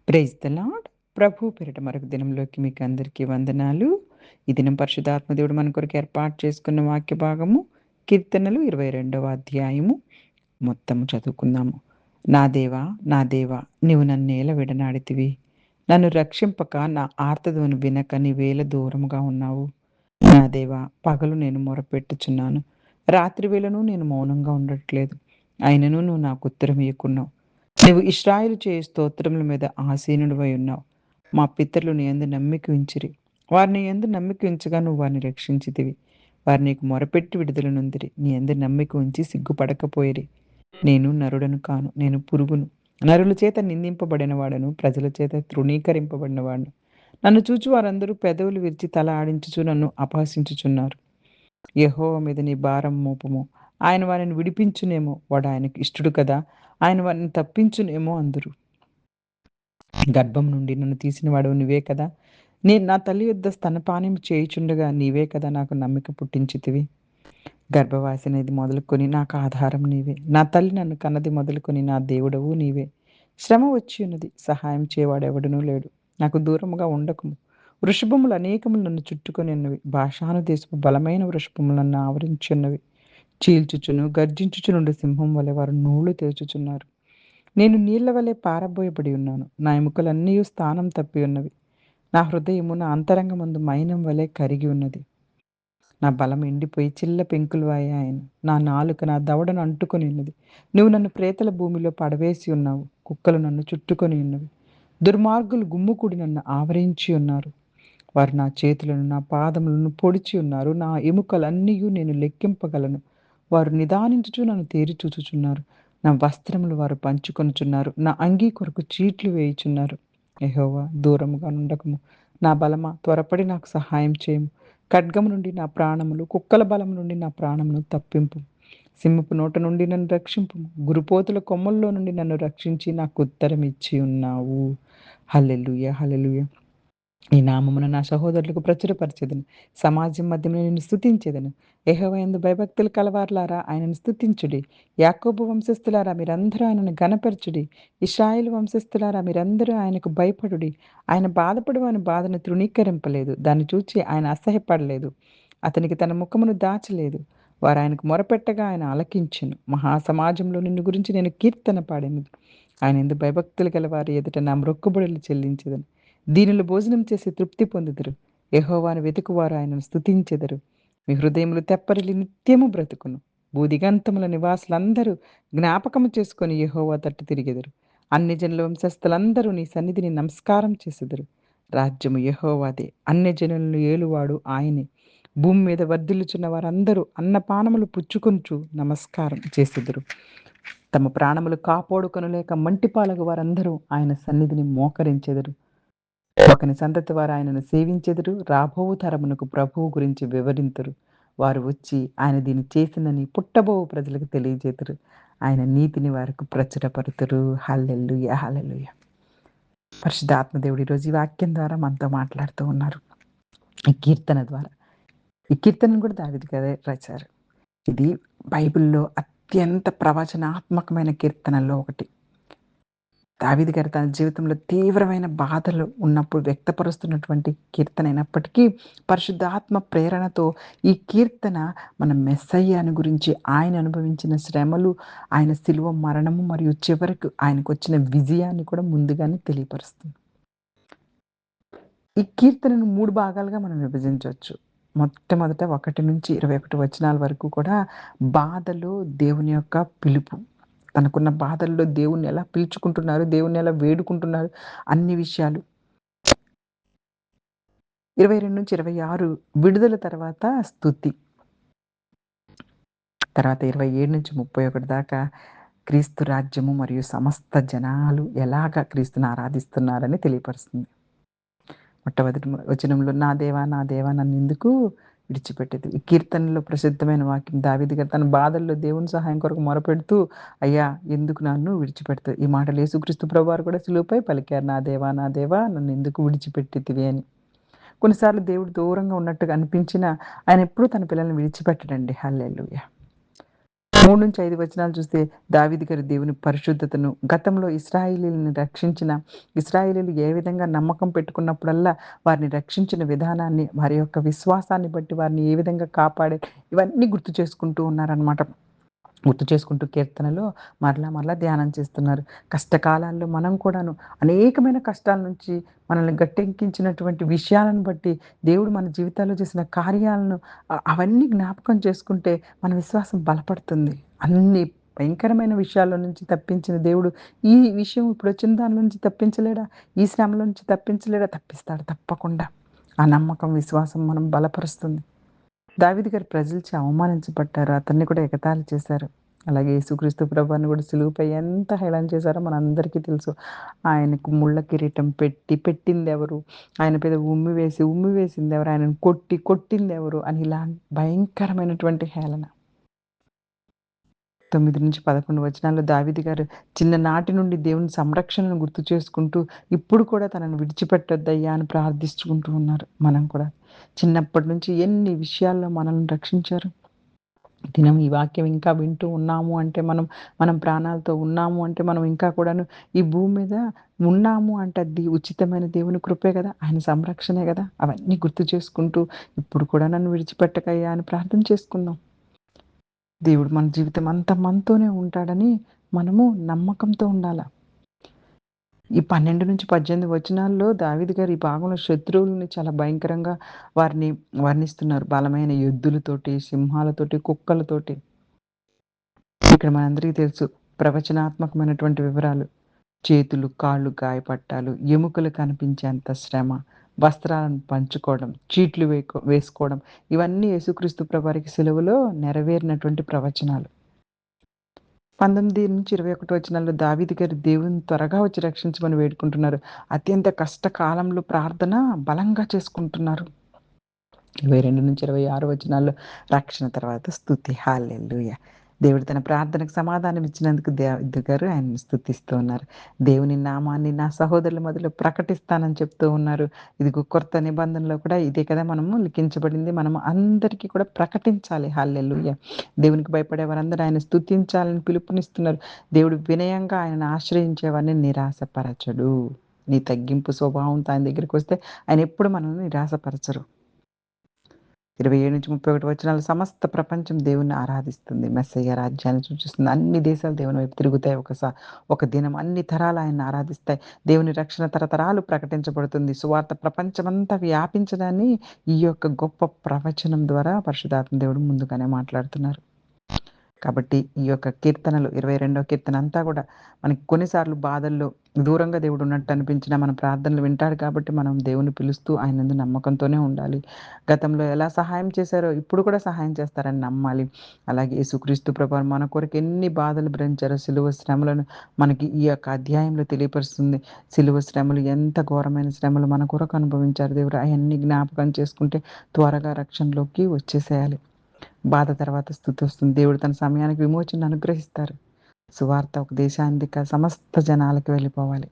Praise the lord. ప్రభు పేరిట మరొక దినంలోకి మీకు అందరికీ వందనాలు. ఈ దినం పరిశుద్ధాత్మ దేవుడు మన కొరకు ఏర్పాటు చేసుకున్న వాక్య భాగము కీర్తనలు 22వ అధ్యాయము మొత్తము చదువుకుందాము. నా దేవా, నా దేవా, నీవు నన్నేల విడనాడితివి. నన్ను రక్షింపక నా ఆర్తధ్వని వినక నీవేల దూరముగా ఉన్నావు. నా దేవా, పగలు నేను మొరపెట్టుచున్నాను. రాత్రి వేళను నేను మౌనంగా ఉండట్లేదు. అయినను నువ్వు నాకు ఉత్తరం ఇయ్యకున్నావు. నీవు ఇశ్రాయేలు చేయు స్తోత్రముల మీద ఆసీనుడివై ఉన్నావు. మా పితరులు నీ యందు నమ్మిక ఉంచిరి. వారు నీ యందు నమ్మిక ఉంచగా నువ్వు వారిని రక్షించితివి. వారు నీకు మొరపెట్టి విడుదల నొందిరి. నీ యందు నమ్మిక ఉంచి సిగ్గుపడకపోయిరి. నేను నరుడను కాను, నేను పురుగును. నరుల చేత నిందింపబడిన వాడను, ప్రజల చేత తృణీకరింపబడిన వాడను. నన్ను చూచి వారందరూ పెదవులు విరిచి తల ఆడించుచు నన్ను అపహసించుచున్నారు. యెహోవా మీద నీ భారం మోపుము. ఆయన వారిని విడిపించునేమో. వాడు ఆయనకు ఇష్టుడు కదా! ఆయన వారిని తప్పించునేమో అందురు. గర్భం నుండి నన్ను తీసిన వాడవు నీవే కదా! నేను నా తల్లి యొద్ద స్తనపానం చేయుచుండగా నీవే కదా నాకు నమ్మిక పుట్టించితివి. గర్భవాసినది మొదలుకొని నాకు ఆధారం నీవే. నా తల్లి నన్ను కన్నది మొదలుకొని నా దేవుడవు నీవే. శ్రమ వచ్చి ఉన్నది, సహాయం చేయవాడెవడునూ లేడు. నాకు దూరముగా ఉండకుము. వృషభములు అనేకములు నన్ను చుట్టుకొని ఉన్నవి. బాషాను దేశపు బలమైన వృషభములు నన్ను ఆవరించి ఉన్నవి. చీల్చుచును గర్జించుచునుండు సింహం వలె వారు నోళ్లు తెరుచుచున్నారు. నేను నీళ్ల వలె పారబోయబడి ఉన్నాను. నా ఎముకలన్నీ స్థానం తప్పి ఉన్నవి. నా హృదయము నా అంతరంగమందు మైనం వలె కరిగి ఉన్నది. నా బలం ఎండిపోయి చిల్ల పెంకులు అయ్యాయను. నా నాలుక నా దవడను అంటుకొని ఉన్నది. నువ్వు నన్ను ప్రేతల భూమిలో పడవేసి ఉన్నావు. కుక్కలు నన్ను చుట్టుకొని ఉన్నవి. దుర్మార్గులు గుమ్ముకూడి నన్ను ఆవరించి ఉన్నారు. వారు నా చేతులను నా పాదములను పొడిచి ఉన్నారు. నా ఎముకలన్నీయు నేను లెక్కింపగలను. వారు నిదానించుచు నన్ను తేరి చూచుచున్నారు. నా వస్త్రములు వారు పంచుకొనుచున్నారు. నా అంగీ కొరకు చీట్లు వేయుచున్నారు. యెహోవా, దూరముగా నుండకము. నా బలమా, త్వరపడి నాకు సహాయం చేయము. ఖడ్గము నుండి నా ప్రాణములు, కుక్కల బలం నుండి నా ప్రాణమును తప్పింపు. సింహపు నోట నుండి నన్ను రక్షింపు. గురుపోతుల కొమ్మల్లో నుండి నన్ను రక్షించి నాకు ఉత్తరం ఇచ్చి ఉన్నావు. హల్లెలూయా, హల్లెలూయా. నీ నామమున నా సహోదరులకు ప్రచురపరచెదను. సమాజం మధ్యలో నిన్ను స్తుతించెదను. యెహోవా యందు భయభక్తులు కలవారులారా ఆయనను స్తుతించుడి. యాకోబు వంశస్థులారా మీరందరూ ఆయనను ఘనపరచుడి. ఇశ్రాయేలు వంశస్థులారా మీరందరూ ఆయనకు భయపడుడి. ఆయన బాధపడు వాని బాధను తృణీకరింపలేదు. దాన్ని చూచి ఆయన అసహ్యపడలేదు. అతనికి తన ముఖమును దాచలేదు. వారు ఆయనకు మొరపెట్టగా ఆయన ఆలకించెను. మహాసమాజంలో నిన్ను గురించి నేను కీర్తన పాడెను. ఆయన యందు భయభక్తులు గలవారి ఎదుట నా మ్రొక్కుబడులు చెల్లించెదను. దీనులు భోజనం చేసి తృప్తి పొందుదురు. యెహోవాను వెతుకువారు ఆయనను స్తుతించెదరు. మీ హృదయములు తెప్పరిల్లి నిత్యము బ్రతుకును. భూదిగంతముల నివాసులందరూ జ్ఞాపకము చేసుకొని యెహోవా తట్టు తిరిగెదరు. అన్ని జనుల వంశస్థులందరూ నీ సన్నిధిని నమస్కారం చేసెదరు. రాజ్యము యెహోవాదే, అన్ని జనులను ఏలువాడు ఆయనే. భూమి మీద వర్ధిల్లుచున్న వారందరూ అన్నపానములు పుచ్చుకొనుచు నమస్కారం చేసెదరు. తమ ప్రాణములు కాపాడుకొనలేక మంటిపాలగు వారందరూ ఆయన సన్నిధిని మోకరించెదరు. ఒకని సంతతి వారు ఆయనను సేవించెదరు. రాబోవు తరమునకు ప్రభువు గురించి వివరింతురు. వారు వచ్చి ఆయన దీన్ని చేసిందని పుట్టబోవు ప్రజలకు తెలియజేతురు. ఆయన నీతిని వారికి ప్రచురపరుతురు. హల్లెలూయా, హల్లెలూయా. పరిశుద్ధాత్మదేవుడు ఈరోజు ఈ వాక్యం ద్వారా మనతో మాట్లాడుతూ ఉన్నారు. ఈ కీర్తన ద్వారా. ఈ కీర్తనను కూడా దావీదు గారే రాశారు. ఇది బైబిల్‌లో అత్యంత ప్రవచనాత్మకమైన కీర్తనల్లో ఒకటి. దావీదు గారు తన జీవితంలో తీవ్రమైన బాధలు ఉన్నప్పుడు వ్యక్తపరుస్తున్నటువంటి కీర్తన అయినప్పటికీ, పరిశుద్ధాత్మ ప్రేరణతో ఈ కీర్తన మన మెస్సయ్యను గురించి, ఆయన అనుభవించిన శ్రమలు, ఆయన శిలువ మరణము మరియు చివరకు ఆయనకొచ్చిన విజయాన్ని కూడా ముందుగానే తెలియపరుస్తుంది. ఈ కీర్తనను 3 భాగాలుగా మనం విభజించొచ్చు. మొట్టమొదట 1-21 వచనాల వరకు కూడా బాధలో దేవుని యొక్క పిలుపు. తనకున్న బాధల్లో దేవుణ్ణి ఎలా పిలుచుకుంటున్నారు, దేవుణ్ణి ఎలా వేడుకుంటున్నారు అన్ని విషయాలు. 22-26 విడుదల తర్వాత స్తుతి. తర్వాత 27-31 దాకా క్రీస్తు రాజ్యము మరియు సమస్త జనాలు ఎలాగా క్రీస్తుని ఆరాధిస్తున్నారని తెలియపరుస్తుంది. మొట్టమొదటి వచనంలో నా దేవా, నా దేవా నన్నెందుకు విడిచిపెట్టేది. ఈ కీర్తనలో ప్రసిద్ధమైన వాక్యం దావీదు గారు తన బాధల్లో దేవుని సహాయం కొరకు మొరపెడుతూ, అయ్యా ఎందుకు నన్ను విడిచిపెడతావు. ఈ మాటలు యేసుక్రీస్తు ప్రభువారు కూడా సిలువపై పలికారు. నా దేవా, నా దేవా నన్నెందుకు విడిచిపెట్టితివి అని. కొన్నిసార్లు దేవుడు దూరంగా ఉన్నట్టుగా అనిపించినా ఆయన ఎప్పుడూ తన పిల్లల్ని విడిచిపెట్టడండి. హల్లెలూయా. 3-5 వచనాలు చూస్తే దావీదు గారు దేవుని పరిశుద్ధతను, గతంలో ఇశ్రాయేలీయులను రక్షించిన ఇశ్రాయేలీయులు ఏ విధంగా నమ్మకం పెట్టుకున్నప్పుడల్లా వారిని రక్షించిన విధానాన్ని, వారి యొక్క విశ్వాసాన్ని బట్టి వారిని ఏ విధంగా కాపాడారు, ఇవన్నీ గుర్తు చేసుకుంటూ ఉన్నారనమాట. గుర్తు చేసుకుంటూ కీర్తనలో మరలా మరలా ధ్యానం చేస్తున్నారు. కష్టకాలాల్లో మనం కూడాను అనేకమైన కష్టాల నుంచి మనల్ని గట్టెక్కించినటువంటి విషయాలను బట్టి దేవుడు మన జీవితాల్లో చేసిన కార్యాలను అవన్నీ జ్ఞాపకం చేసుకుంటే మన విశ్వాసం బలపడుతుంది. అన్ని భయంకరమైన విషయాల్లో నుంచి తప్పించిన దేవుడు ఈ విషయం ఇప్పుడొచ్చిన దానిలో నుంచి తప్పించలేడా? ఈ శ్రమలో నుంచి తప్పించలేడా? తప్పిస్తాడు తప్పకుండా. ఆ నమ్మకం, విశ్వాసం మనం బలపరుస్తుంది. దావీదు గారు ప్రజలచే అవమానించబడ్డారు. అతన్ని కూడా ఎగతాళి చేశారు. అలాగే యేసుక్రీస్తు ప్రభువారిని కూడా సిలువపై ఎంత హేళన చేశారో మనందరికీ తెలుసు. ఆయనకు ముళ్ళ కిరీటం పెట్టి, పెట్టిందెవరు? ఆయన మీద ఉమ్మి వేసి, ఉమ్మి వేసిందెవరు? ఆయనను కొట్టి, కొట్టిందెవరు? అని ఇలా భయంకరమైనటువంటి హేళన. 9-11 వచనాల్లో దావీదు గారు చిన్ననాటి నుండి దేవుని సంరక్షణను గుర్తు చేసుకుంటూ, ఇప్పుడు కూడా తనను విడిచిపెట్టొద్దయ్యా అని ప్రార్థించుకుంటూ ఉన్నారు. మనం కూడా చిన్నప్పటి నుంచి ఎన్ని విషయాల్లో మనల్ని రక్షించారు. దినం ఈ వాక్యం ఇంకా వింటూ ఉన్నాము అంటే మనం ప్రాణాలతో ఉన్నాము అంటే మనం ఇంకా కూడాను ఈ భూమి మీద ఉన్నాము అంటే అది ఉచితమైన దేవుని కృపే గదా! ఆయన సంరక్షణే గదా! అవన్నీ గుర్తు చేసుకుంటూ ఇప్పుడు కూడా నన్ను విడిచిపెట్టకయ్యా అని ప్రార్థన చేసుకుందాం. దేవుడు మన జీవితం అంతా మనతోనే ఉంటాడని మనము నమ్మకంతో ఉండాల. ఈ 12-18 వచనాల్లో దావీదు గారు ఈ భాగంలో శత్రువులని చాలా భయంకరంగా వారిని వర్ణిస్తున్నారు. బలమైన ఎద్దులతోటి, సింహాలతోటి, కుక్కలతోటి. ఇక్కడ మనందరికీ తెలుసు ప్రవచనాత్మకమైనటువంటి వివరాలు. చేతులు, కాళ్ళు గాయపట్టాలు, ఎముకలు కనిపించేంత శ్రమ, వస్త్రాలను పంచుకోవడం, చీట్లు వేసుకోవడం ఇవన్నీ యేసుక్రీస్తు ప్రభువారికి సిలువలో నెరవేరినటువంటి ప్రవచనాలు. 19-21 వచనాల్లో దావీదు గారు దేవుని త్వరగా వచ్చి రక్షించమని వేడుకుంటున్నారు. అత్యంత కష్టకాలంలో ప్రార్థన బలంగా చేసుకుంటున్నారు. 22-26 వచనాల్లో రక్షణ తర్వాత స్తుతి. హల్లెలూయా! దేవుడు తన ప్రార్థనకు సమాధానం ఇచ్చినందుకు దావీదు గారు ఆయన్ని స్తుతిస్తూ ఉన్నారు. దేవుని నామాన్ని నా సహోదరుల మధ్యలో ప్రకటిస్తానని చెప్తూ ఉన్నారు. ఇదిగో కొత్త నిబంధనలో కూడా ఇదే కదా మనము లిఖించబడింది. మనం అందరికీ కూడా ప్రకటించాలి. హల్లెలూయా! దేవునికి భయపడే వారందరూ ఆయన స్తుతించాలని పిలుపునిస్తున్నారు. దేవుడు వినయంగా ఆయనను ఆశ్రయించేవారిని నిరాశపరచడు. నీ తగ్గింపు స్వభావంతో ఆయన దగ్గరికొస్తే ఆయన ఎప్పుడు మనల్ని నిరాశపరచరు. 27-31 వచనాలు సమస్త ప్రపంచం దేవుణ్ణి ఆరాధిస్తుంది. మెస్సయ్య రాజ్యాన్ని సూచిస్తుంది. అన్ని దేశాలు దేవుని వైపు తిరుగుతాయి. ఒక దినం అన్ని తరాలు ఆయన్ని ఆరాధిస్తాయి. దేవుని రక్షణ తరతరాలు ప్రకటించబడుతుంది. సువార్త ప్రపంచమంతా వ్యాపించడాన్ని ఈ యొక్క గొప్ప ప్రవచనం ద్వారా పరిశుద్ధాత్మ దేవుడు ముందుగానే మాట్లాడుతున్నారు. కాబట్టి ఈ యొక్క కీర్తనలు 22వ కీర్తన అంతా కూడా మనకి కొన్నిసార్లు బాధల్లో దూరంగా దేవుడు ఉన్నట్టు అనిపించినా మన ప్రార్థనలు వింటాడు కాబట్టి మనం దేవుని పిలుస్తూ ఆయన యందు నమ్మకంతోనే ఉండాలి. గతంలో ఎలా సహాయం చేశారో ఇప్పుడు కూడా సహాయం చేస్తారని నమ్మాలి. అలాగే యేసుక్రీస్తు ప్రభువారు మన కొరకు ఎన్ని బాధలు భరించారో సిలువ శ్రమలను మనకి ఈ యొక్క అధ్యాయంలో తెలియపరుస్తుంది. సిలువ శ్రమలు ఎంత ఘోరమైన శ్రమలు మన కొరకు అనుభవించారు దేవుడు అయన్నీ జ్ఞాపకం చేసుకుంటే త్వరగా రక్షణలోకి వచ్చేసేయాలి. బాధ తర్వాత స్తుతొస్తుంది. దేవుడు తన సమయానికి విమోచనను అనుగ్రహిస్తారు. సువార్త ఒక దేశానికి కాదు సమస్త జనాలకి వెళ్ళిపోవాలి.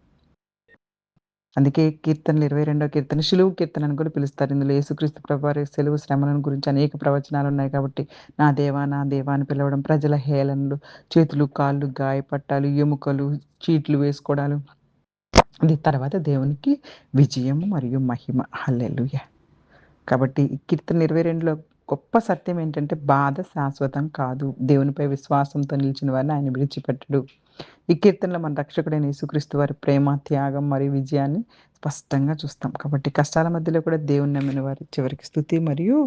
అందుకే కీర్తనలు 22వ కీర్తన శిలువ కీర్తన అని కూడా పిలుస్తారు. ఇందులో యేసుక్రీస్తు ప్రభువారి సిలువ శ్రమలను గురించి అనేక ప్రవచనాలున్నాయి కాబట్టి, నా దేవా నా దేవా అని పిలవడం, ప్రజల హేళనలు, చేతులు, కాళ్ళు గాయపట్టాలు, ఎముకలు, చీట్లు వేసుకోవడాలు. అది తర్వాత దేవునికి విజయము మరియు మహిమ. హల్లెలూయా! కాబట్టి ఈ కీర్తన 22లో గొప్ప సత్యం ఏంటంటే బాధ శాశ్వతం కాదు. దేవునిపై విశ్వాసంతో నిలిచిన వారిని ఆయన విడిచిపెట్టడు. ఈ కీర్తనలో మన రక్షకుడైన యేసుక్రీస్తు వారి ప్రేమ, త్యాగం మరియు విజయాన్ని స్పష్టంగా చూస్తాం. కాబట్టి కష్టాల మధ్యలో కూడా దేవుని నమ్మిన వారి చివరికి స్తుతి మరియు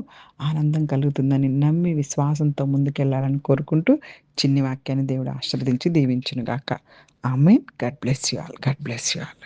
ఆనందం కలుగుతుందని నమ్మి విశ్వాసంతో ముందుకెళ్ళాలని కోరుకుంటూ చిన్ని వాక్యాన్ని దేవుడు ఆశీర్వదించి దీవించును గాక. Amen. God bless you all. God bless you all.